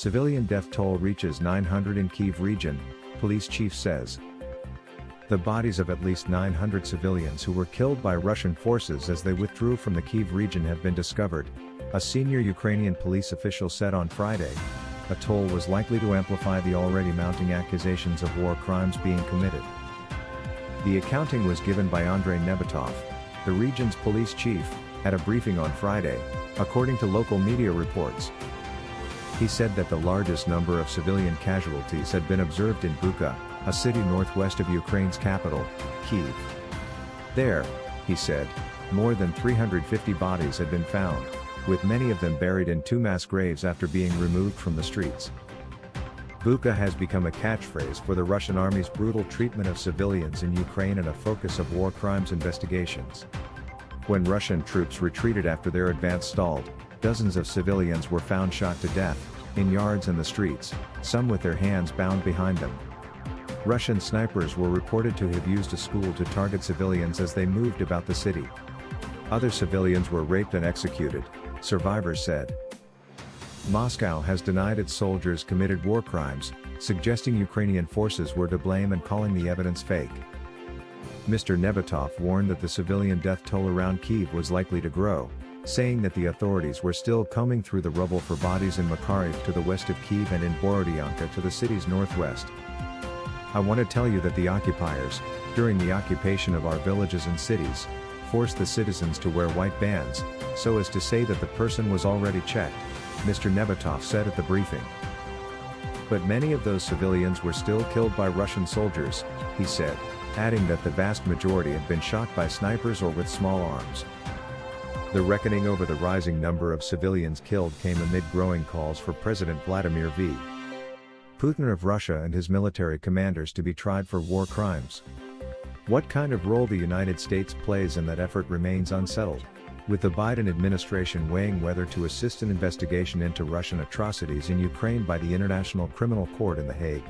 Civilian death toll reaches 900 in Kyiv region, police chief says. The bodies of at least 900 civilians who were killed by Russian forces as they withdrew from the Kyiv region have been discovered, a senior Ukrainian police official said on Friday. A toll was likely to amplify the already mounting accusations of war crimes being committed. The accounting was given by Andrei Nebatov, the region's police chief, at a briefing on Friday, according to local media reports. He said that the largest number of civilian casualties had been observed in Bucha, a city northwest of Ukraine's capital, Kyiv. There, he said, more than 350 bodies had been found, with many of them buried in two mass graves after being removed from the streets. Bucha has become a catchphrase for the Russian army's brutal treatment of civilians in Ukraine and a focus of war crimes investigations. When Russian troops retreated after their advance stalled, dozens of civilians were found shot to death, in yards and the streets, some with their hands bound behind them. Russian snipers were reported to have used a school to target civilians as they moved about the city. Other civilians were raped and executed, survivors said. Moscow has denied its soldiers committed war crimes, suggesting Ukrainian forces were to blame and calling the evidence fake. Mr. Nebatov warned that the civilian death toll around Kyiv was likely to grow, saying that the authorities were still combing through the rubble for bodies in Makariv to the west of Kyiv and in Borodyanka to the city's northwest. I want to tell you that the occupiers, during the occupation of our villages and cities, forced the citizens to wear white bands, so as to say that the person was already checked, Mr. Nebatov said at the briefing. But many of those civilians were still killed by Russian soldiers, he said, adding that the vast majority had been shot by snipers or with small arms. The reckoning over the rising number of civilians killed came amid growing calls for President Vladimir V. Putin of Russia and his military commanders to be tried for war crimes. What kind of role the United States plays in that effort remains unsettled, with the Biden administration weighing whether to assist an investigation into Russian atrocities in Ukraine by the International Criminal Court in The Hague.